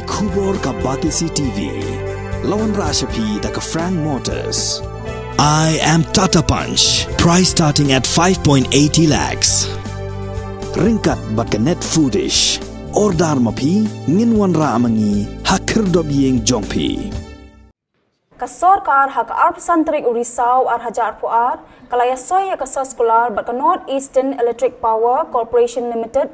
Kubor ka Batisi TV. Lawan Rashapi da ka Frank Motors. I am Tata Punch. Price starting at 5.80 lakhs. Ringkat bat ka net foodish. Ordar mapi nginwan ra amangi hakir dobyeng jongpi. Ka Sorkar hak Arpsantrik Urisau ar hajar puar kala Ïasoi ka Sorkar bat ka North Eastern Electric Power Corporation Limited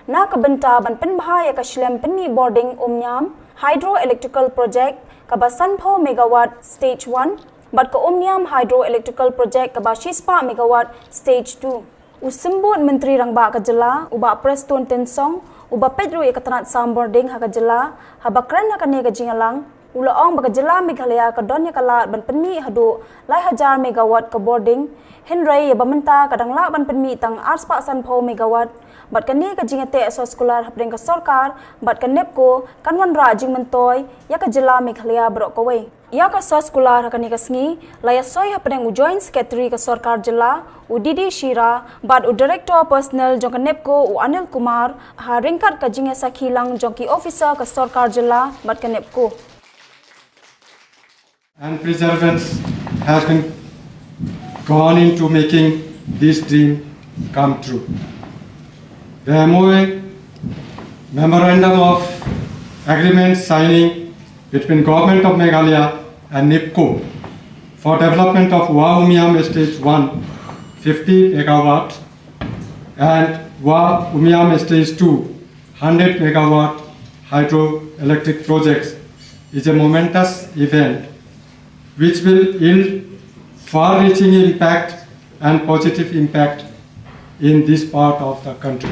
na ka benta ban Pynmih ka Shlem Pynmih Bording Umnyam Hydroelectrical Project ka ba Sanpho Megawatt Stage 1 bat ka Umnyam Hydroelectrical Project ka ba Shispa Megawatt Stage 2 usimbut Menteri Rangba ka Jylla uba Preston Tensong uba Pedro ka Tanat Sam Bording ha ka Jylla habakran ha ka ne ka Jingalang Ulaong baga Jylla Meghalaya ka donya kalat ban Pynmih hadu lai hajar megawatt ka Bording Henry bamenta kadangla ban Pynmih tang arspa Sanpho megawatt bat kani ka jingate Sorkar hapring ka Sorkar bat ka Neepco kanwan ra jing mentoy ya ka Jylla Meghalaya brok kowe ya ka Sorkar kani ka sngi la Ïasoi hapring u joint secretary ka Sorkar Jylla u Didi Shira bat u director personal jong ka Neepco u Anil Kumar ha ringkat ka jinge sakhilang jong ki officer ka Sorkar Jylla bat ka Neepco and perseverance has been gone into making this dream come true. The MOA Memorandum of Agreement signing between Government of Meghalaya and Neepco for development of Wa Umyam Stage 1 50 megawatt and Wa Umyam Stage 2 100 megawatt hydroelectric projects is a momentous event which will yield far-reaching impact and positive impact in this part of the country.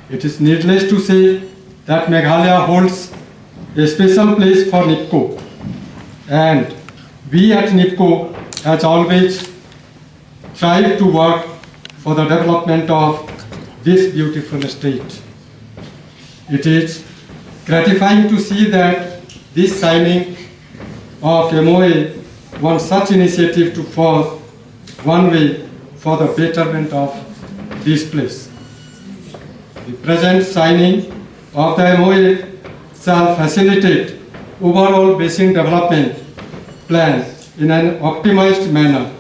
It is needless to say that Meghalaya holds a special place for Neepco, and we at Neepco has always tried to work for the development of this beautiful state. It is gratifying to see that this signing of MOA one such initiative to forge one way for the betterment of this place. The present signing of the MOA shall facilitate overall basin development plan in an optimized manner,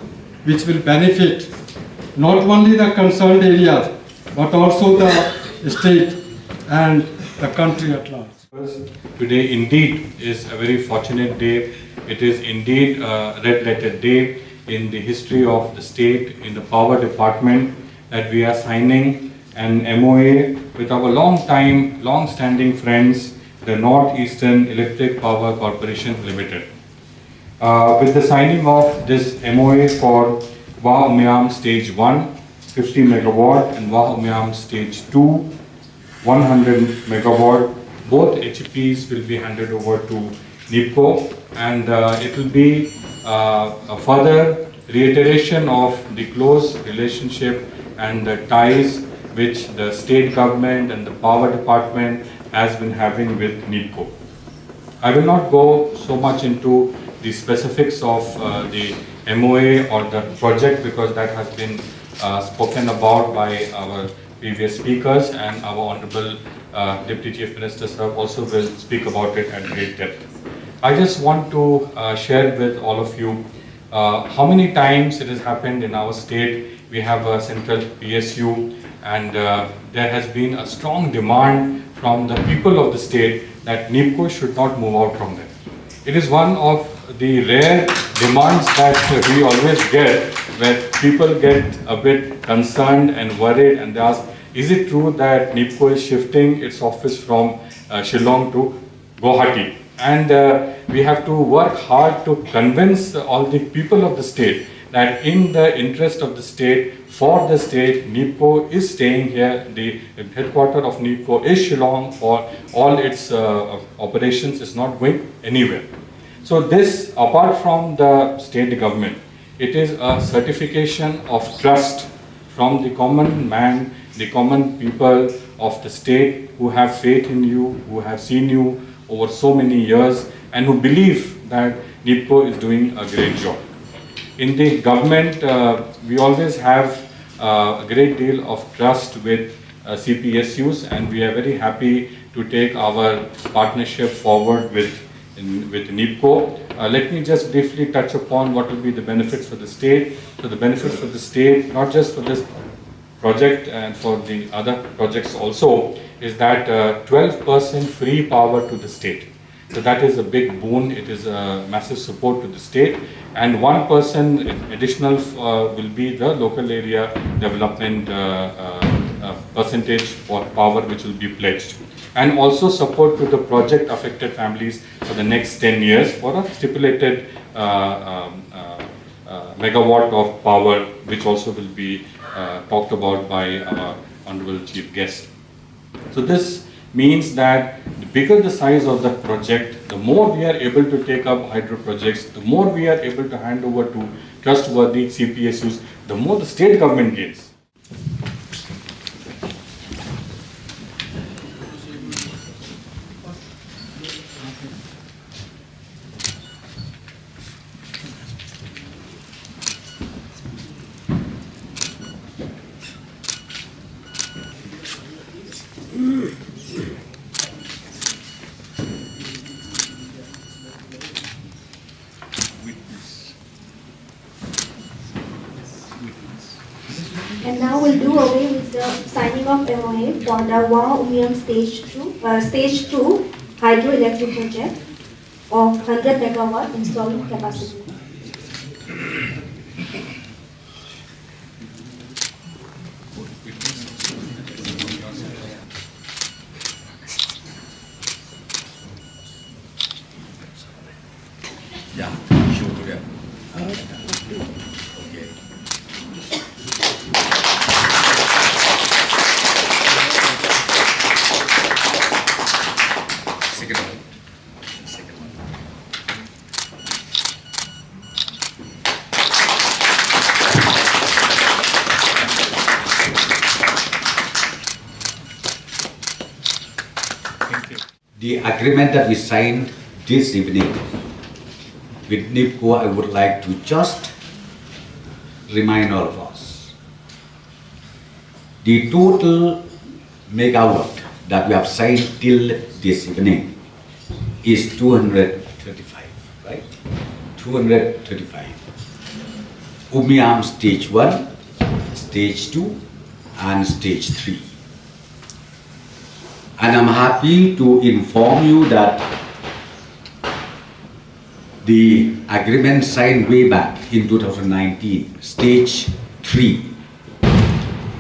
which will benefit not only the concerned areas but also the state and the country at large. Today indeed is a very fortunate day. It is indeed a red-letter day in the history of the state, in the power department, that we are signing an MOA with our long-standing friends, the North Eastern Electric Power Corporation Limited. With the signing of this MOA for Wa Umyam Stage 1, 50 megawatt, and Wa Umyam Stage 2, 100 megawatt, both HEPs will be handed over to Neepco, and it will be a further reiteration of the close relationship and the ties which the state government and the power department has been having with Neepco. I will not go so much into the specifics of the MOA or the project because that has been spoken about by our previous speakers, and our Honorable Deputy Chief Minister sir also will speak about it at great depth. I just want to share with all of you how many times it has happened in our state. We have a central PSU, and there has been a strong demand from the people of the state that Neepco should not move out from there. It is one of the rare demands that we always get, where people get a bit concerned and worried and they ask, is it true that Neepco is shifting its office from Shillong to Guwahati? And we have to work hard to convince all the people of the state that in the interest of the state, for the state, Neepco is staying here. The headquarters of Neepco is Shillong, for all its operations is not going anywhere. So this, apart from the state government, it is a certification of trust from the common man, the common people of the state who have faith in you, who have seen you over so many years, and who believe that Neepco is doing a great job. In the government, we always have a great deal of trust with CPSUs, and we are very happy to take our partnership forward with Neepco. Let me just briefly touch upon what will be the benefits for the state. So the benefits for the state, not just for this project and for the other projects also, is that 12% free power to the state. So that is a big boon. It is a massive support to the state, and 1% additional will be the local area development percentage for power which will be pledged, and also support to the project affected families for the next 10 years for a stipulated megawatt of power, which also will be talked about by our honorable chief guest. So this means that the bigger the size of the project, the more we are able to take up hydro projects, the more we are able to hand over to trustworthy CPSUs, the more the state government gains. And now we'll do away with the signing of MOA for the Wa Stage 2 hydroelectric project of 100 megawatt installing capacity. Yeah, sure. Okay. The agreement that we signed this evening with Neepco, I would like to just remind all of us. The total megawatt that we have signed till this evening is 235, right? 235. Umiam stage 1, stage 2, and stage 3. And I'm happy to inform you that the agreement signed way back in 2019, stage 3,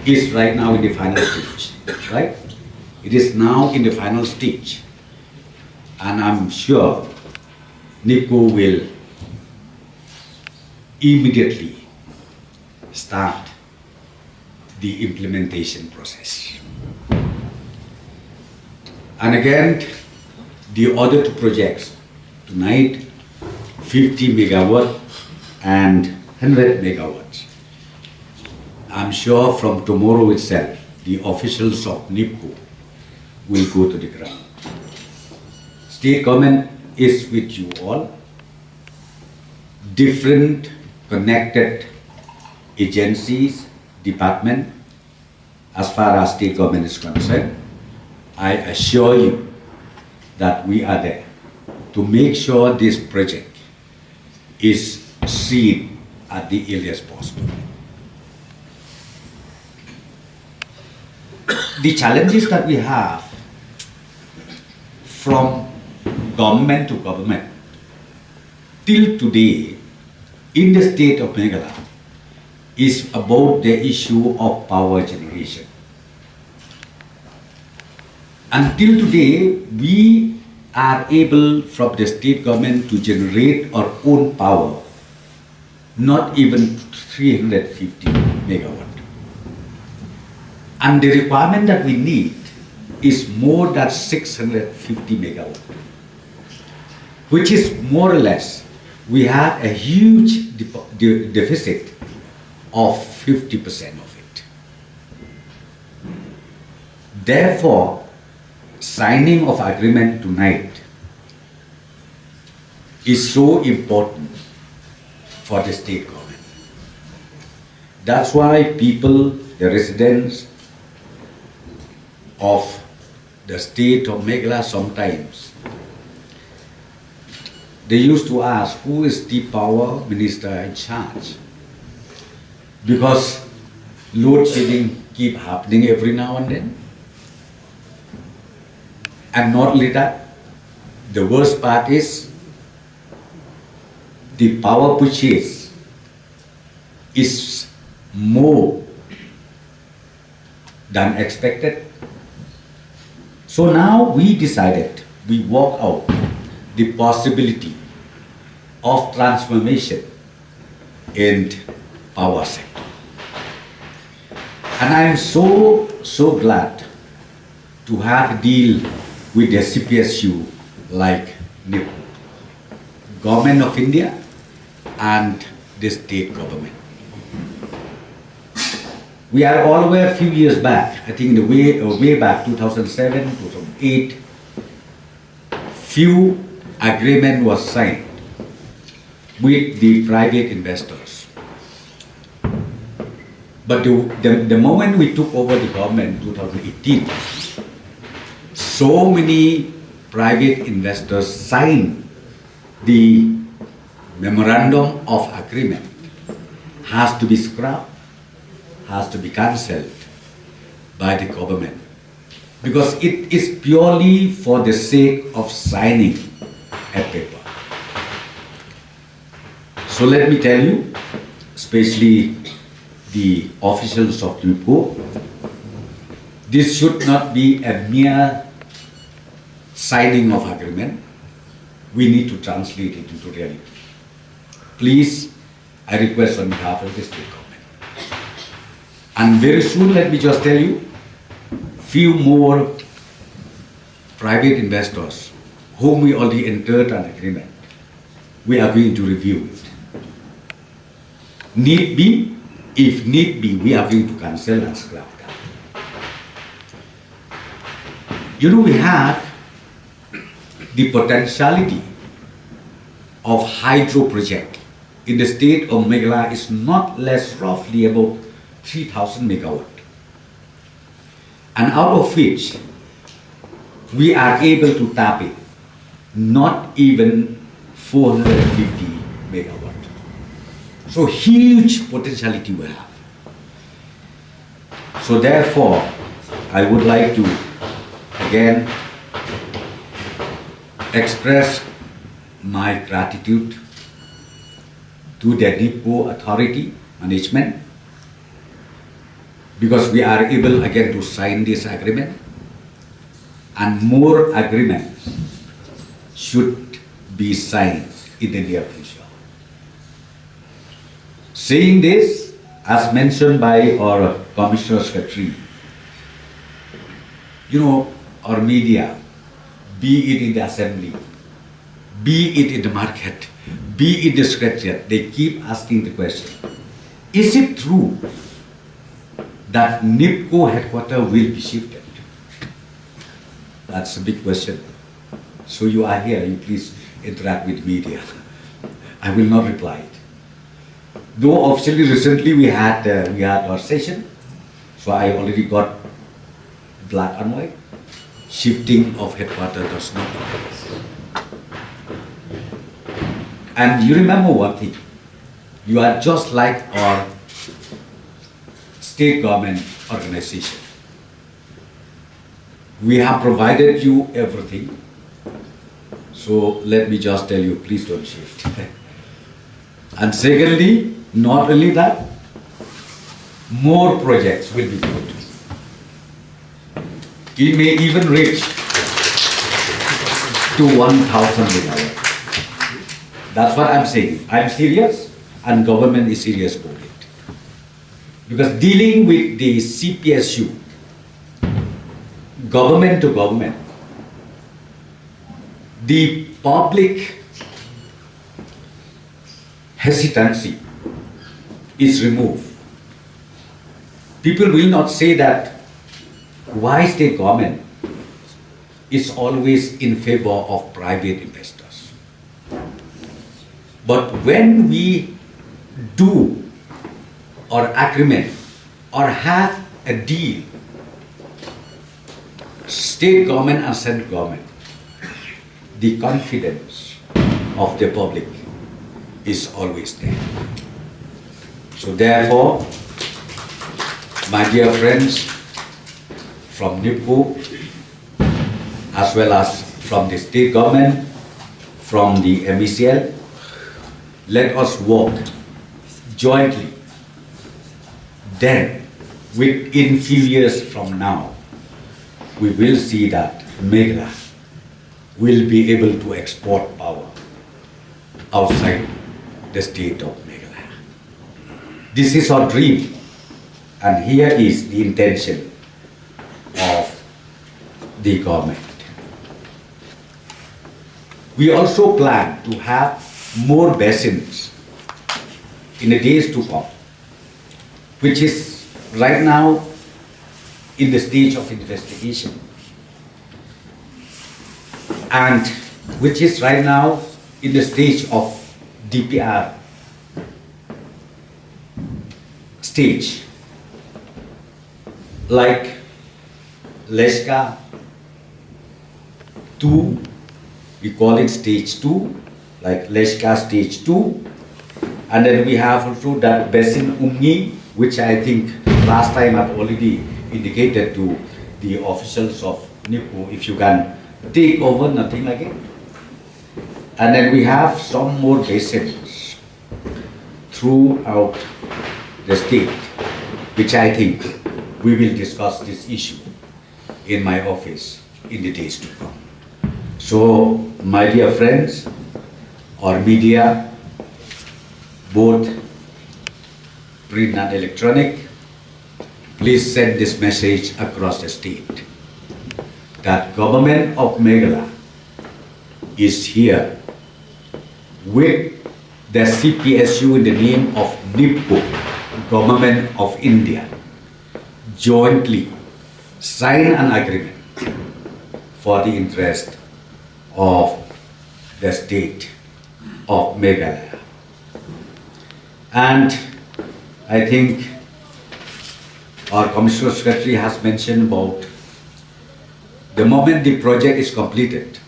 is right now in the final stage, right? It is now in the final stage. And I'm sure Neepco will immediately start the implementation process. And again, the other two projects tonight, 50 megawatt and 100 megawatts. I'm sure from tomorrow itself, the officials of Neepco will go to the ground. State government is with you all. Different connected agencies, department, as far as state government is concerned, I assure you that we are there to make sure this project is seen at the earliest possible. The challenges that we have from government to government till today in the state of Meghalaya is about the issue of power generation. Until today, we are able from the state government to generate our own power, not even 350 megawatt. And the requirement that we need is more than 650 megawatt, which is more or less, we have a huge deficit of 50% of it. Therefore, signing of agreement tonight is so important for the state government. That's why people, the residents of the state of Meghalaya sometimes, they used to ask who is the power minister in charge, because load shedding keep happening every now and then. And not only that, the worst part is the power purchase is more than expected. So now we decided, we walk out the possibility of transformation in power sector. And I am so glad to have a deal with the CPSU like Neepco, Government of India and the state government. We are all aware a few years back, I think the way back 2007, 2008, few agreement was signed with the private investors. But the moment we took over the government in 2018, so many private investors signed the memorandum of agreement, has to be scrapped, has to be cancelled by the government, because it is purely for the sake of signing a paper. So let me tell you, especially the officials of Neepco, this should not be a mere signing of agreement. We need to translate it into reality. Please, I request on behalf of the state government. And very soon, let me just tell you, few more private investors whom we already entered an agreement, we are going to review it. Need be, if need be, we are going to cancel and scrap that. You know, we have the potentiality of hydro project in the state of Meghalaya is not less roughly about 3,000 megawatt. And out of which we are able to tap it, not even 450 megawatt. So huge potentiality we have. So therefore, I would like to again express my gratitude to the Neepco authority management, because we are able again to sign this agreement, and more agreements should be signed in the near future. Saying this, as mentioned by our Commissioner Secretary, you know, our media, be it in the assembly, be it in the market, be it the secretariat, they keep asking the question, is it true that Neepco headquarters will be shifted? That's a big question. So you are here, you please interact with media. I will not reply it. Though officially recently we had our session, so I already got black and white. Shifting of headquarters does not take place. And you remember one thing, you are just like our state government organization. We have provided you everything. So let me just tell you, please don't shift. And secondly, not only that, more projects will be put. It may even reach to 1,000 megawatts. That's what I'm saying. I'm serious and government is serious about it. Because dealing with the CPSU, government to government, the public hesitancy is removed. People will not say that why state government is always in favor of private investors. But when we do or agreement or have a deal state government and central government, the confidence of the public is always there. So therefore, my dear friends from Neepco, as well as from the state government, from the MECL, let us work jointly. Then, within few years from now, we will see that Meghalaya will be able to export power outside the state of Meghalaya. This is our dream, and here is the intention of the government. We also plan to have more basins in the days to come, which is right now in the stage of investigation, and which is right now in the stage of DPR stage, like Leshka 2, we call it stage 2, like Leshka stage 2, and then we have also that basin Umngi, which I think last time I've already indicated to the officials of Neepco, if you can take over, nothing like it. And then we have some more basins throughout the state, which I think we will discuss this issue in my office in the days to come. So, my dear friends, our media, both print and electronic, please send this message across the state that government of Meghalaya is here with the CPSU in the name of Neepco, Government of India, jointly sign an agreement for the interest of the state of Meghalaya. And I think our Commissioner Secretary has mentioned about the moment the project is completed,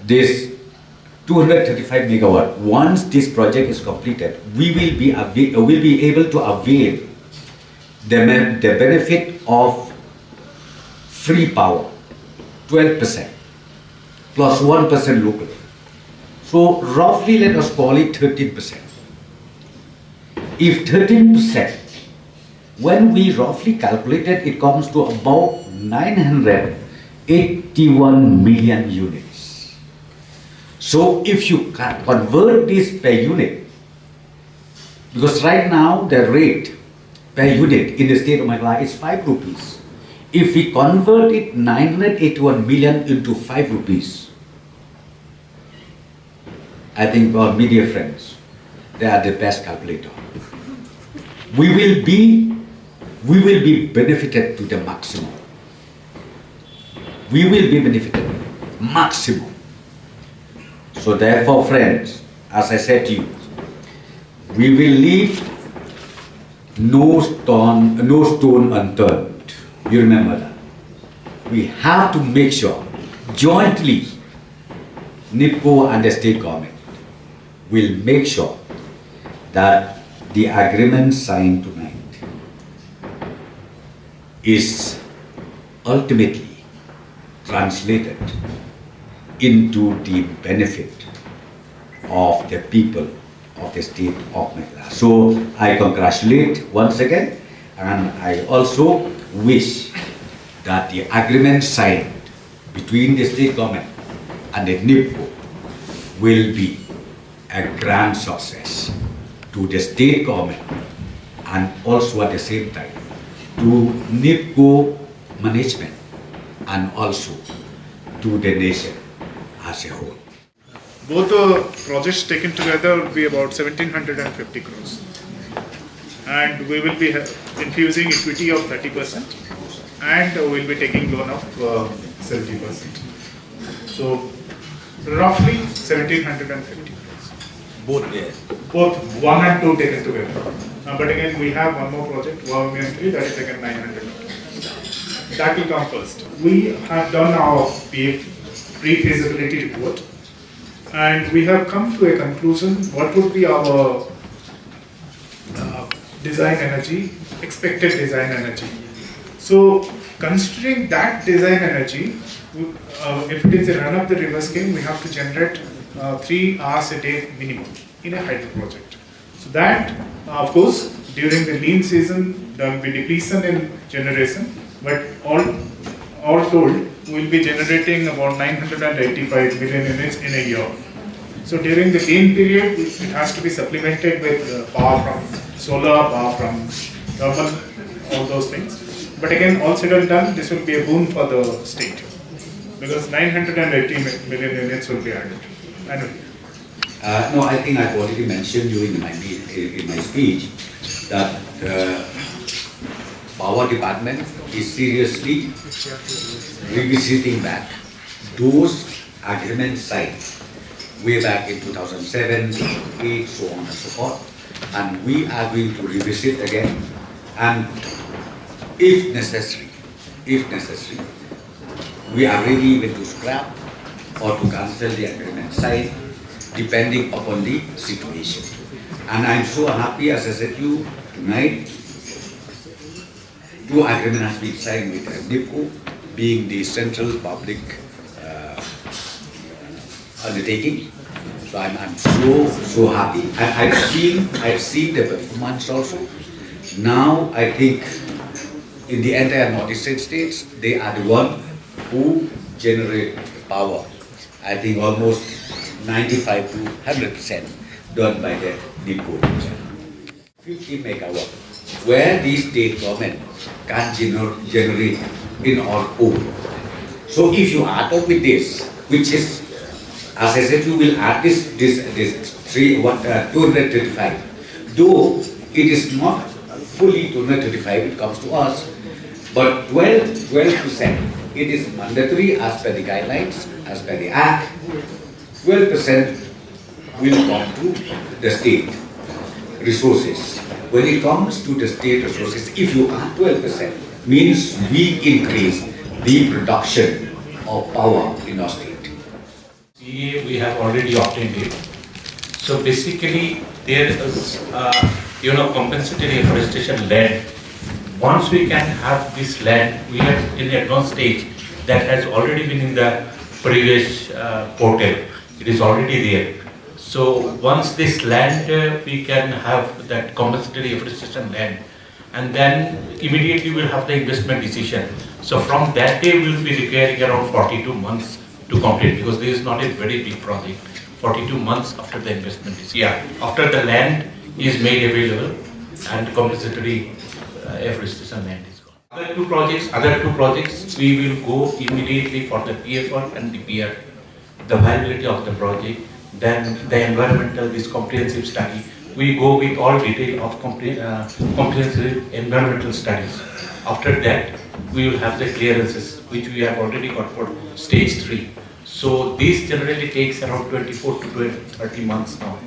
this 235 megawatt, once this project is completed, we will be able to avail the benefit of free power, 12%, plus 1% local. So roughly let us call it 13%. If 13%, when we roughly calculated, it comes to about 981 million units. So if you can convert this per unit, because right now the rate per unit in the state of Meghalaya is 5 rupees. If we convert it 981 million into 5 rupees, I think our media friends, they are the best calculator. We will be benefited to the maximum. We will be benefited maximum. So therefore, friends, as I said to you, we will leave no stone unturned. You remember that. We have to make sure jointly, Neepco and the state government will make sure that the agreement signed tonight is ultimately translated into the benefit of the people of the state of Meghalaya. So I congratulate once again, and I also wish that the agreement signed between the state government and the Neepco will be a grand success to the state government and also at the same time to Neepco management and also to the nation as a whole. Both the projects taken together will be about 1750 crores. And we will be infusing equity of 30% and we will be taking loan of 70%. So roughly 1750 crores. Both there. Both 1 and 2 taken together. But again, we have one more project, 3, that is again 900 crores. that will come first. We have done our pre-feasibility report, and we have come to a conclusion what would be our design energy, expected design energy. So considering that design energy, if it is a run-of-the-river scheme, we have to generate 3 hours a day minimum in a hydro project. So that, of course, during the lean season, there will be depletion in generation, but all told, we will be generating about 985 million units in a year. So during the lean period, it has to be supplemented with power from solar, power from thermal, all those things. But again, all said and done, this will be a boon for the state, because 980 million units will be added annually. No, I think I've already mentioned during my speech that the power department is seriously revisiting back those agreements signed way back in 2007, 2008, so on and so forth. And we are going to revisit again, and if necessary, we are ready even to scrap or to cancel the agreement signed, depending upon the situation. And I'm so happy, as I said to you tonight, 2 agreements have been signed with Neepco, being the central public undertaking. So I'm so happy. I've seen the performance also. Now I think in the entire northeastern states, they are the one who generate power. I think almost 95 to 100% done by the Neepco. 50 megawatt, where the state government can generate in our own. So if you add up with this, which is, as I said, you will add this 235. Though it is not fully 235, it comes to us, but 12%. It is mandatory as per the guidelines, as per the Act. 12% will come to the state resources. When it comes to the state resources, if you add 12%, means we increase the production of power in our state. CA, we have already obtained it. So basically, there is, compensatory afforestation land. Once we can have this land, we are in the advanced stage that has already been in the previous portal. It is already there. So once this land, we can have that compensatory afforestation land, and then immediately we'll have the investment decision. So from that day, we'll be requiring around 42 months to complete, because this is not a very big project. 42 months after the investment decision. Yeah, after the land is made available and compensatory afforestation land is gone. Other two projects, we will go immediately for the PFR and the PR, the viability of the project, then the environmental, this comprehensive study. We go with all detail of comprehensive environmental studies. After that, we will have the clearances, which we have already got for stage 3. So this generally takes around 24 to 30 months now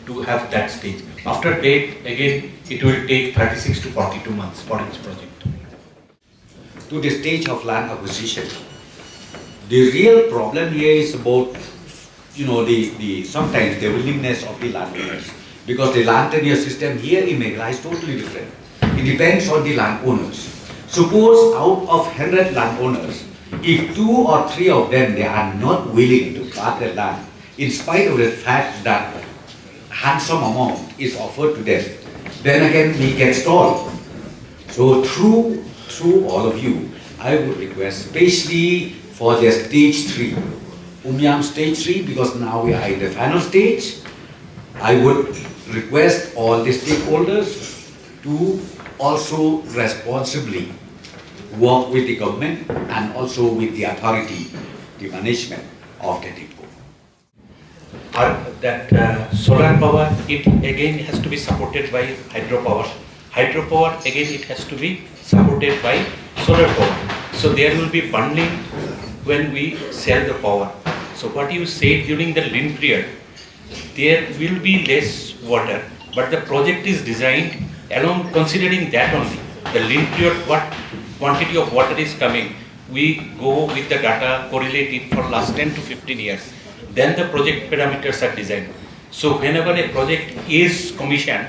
to have that stage. After that, again, it will take 36 to 42 months for each project. To the stage of land acquisition, the real problem here is about, sometimes the willingness of the landowners. Because the land tenure system here in Meghalaya is totally different. It depends on the landowners. Suppose out of 100 landowners, if 2 or 3 of them, they are not willing to part their land, in spite of the fact that handsome amount is offered to them, then again we get stalled. So through all of you, I would request, especially for the stage 3, Umyam stage 3, because now we are in the final stage, I would request all the stakeholders to also responsibly work with the government and also with the authority, the management of the Neepco. Solar power, it again has to be supported by hydropower. Hydropower, again, it has to be supported by solar power. So there will be bundling when we sell the power. So what you said during the lean period, there will be less water, but the project is designed along considering that only. The lean period, what quantity of water is coming, we go with the data, correlate it for last 10 to 15 years. Then the project parameters are designed. So whenever a project is commissioned,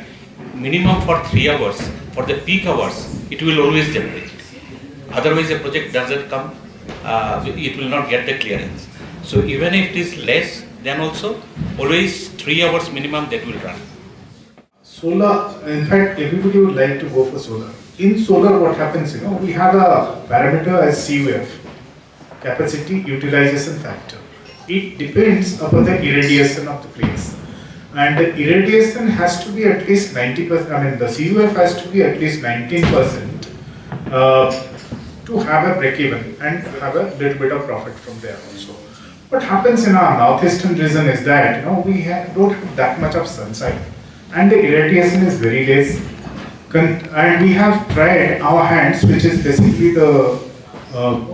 minimum for 3 hours, for the peak hours, it will always generate. Otherwise the project doesn't come, it will not get the clearance. So even if it is less, then also always 3 hours minimum that will run. Solar, in fact, everybody would like to go for solar. In solar, what happens, we have a parameter as CUF, capacity utilization factor. It depends upon the irradiation of the place. And the irradiation has to be at least 90%, I mean the CUF has to be at least 19% to have a break even and have a little bit of profit from there also. What happens in our northeastern region is that, we don't have that much of sunshine. And the irradiation is very less. And we have tried our hands, which is basically the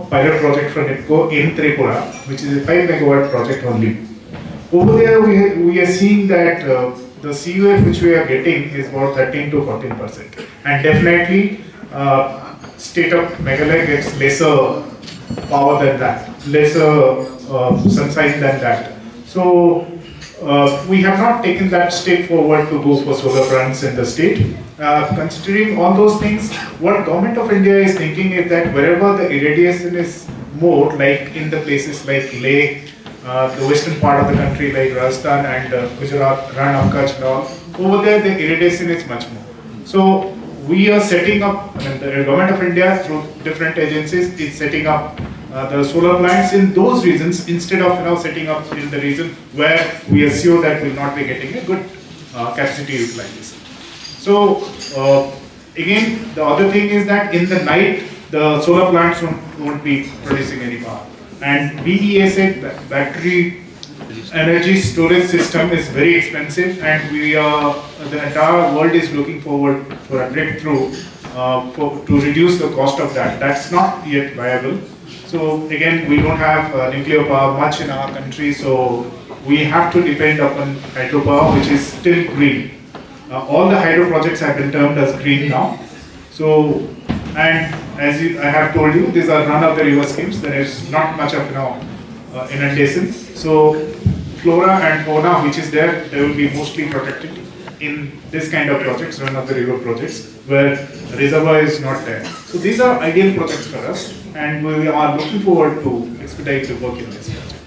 pilot project for Neepco in Tripura, which is a 5 megawatt project only. Over there, we are seeing that the CUF which we are getting is about 13 to 14%. And definitely, state of Meghalaya gets lesser power than that, lesser sunshine than that. So, we have not taken that step forward to go for solar plants in the state. Considering all those things, what Government of India is thinking is that wherever the irradiation is more, like in the places like Leh, the western part of the country like Rajasthan and Gujarat, Ran of Kutch and all, over there the irradiation is much more. So we are setting up, the Government of India through different agencies is setting up the solar plants in those regions instead of setting up in the region where we assume that we will not be getting a good capacity utilization. So again, the other thing is that in the night the solar plants won't be producing any power. And BESS, battery energy storage system, is very expensive, and the entire world is looking forward for a breakthrough to reduce the cost of that. That's not yet viable. So again, we don't have nuclear power much in our country, so we have to depend upon hydropower, which is still green. All the hydro projects have been termed as green now. So, and as I have told you, these are run-of-the-river schemes. There is not much of inundation. So, flora and fauna which is there, they will be mostly protected in this kind of projects, run-of-the-river projects, where reservoir is not there. So these are ideal projects for us, and we are looking forward to expedite the work in this project.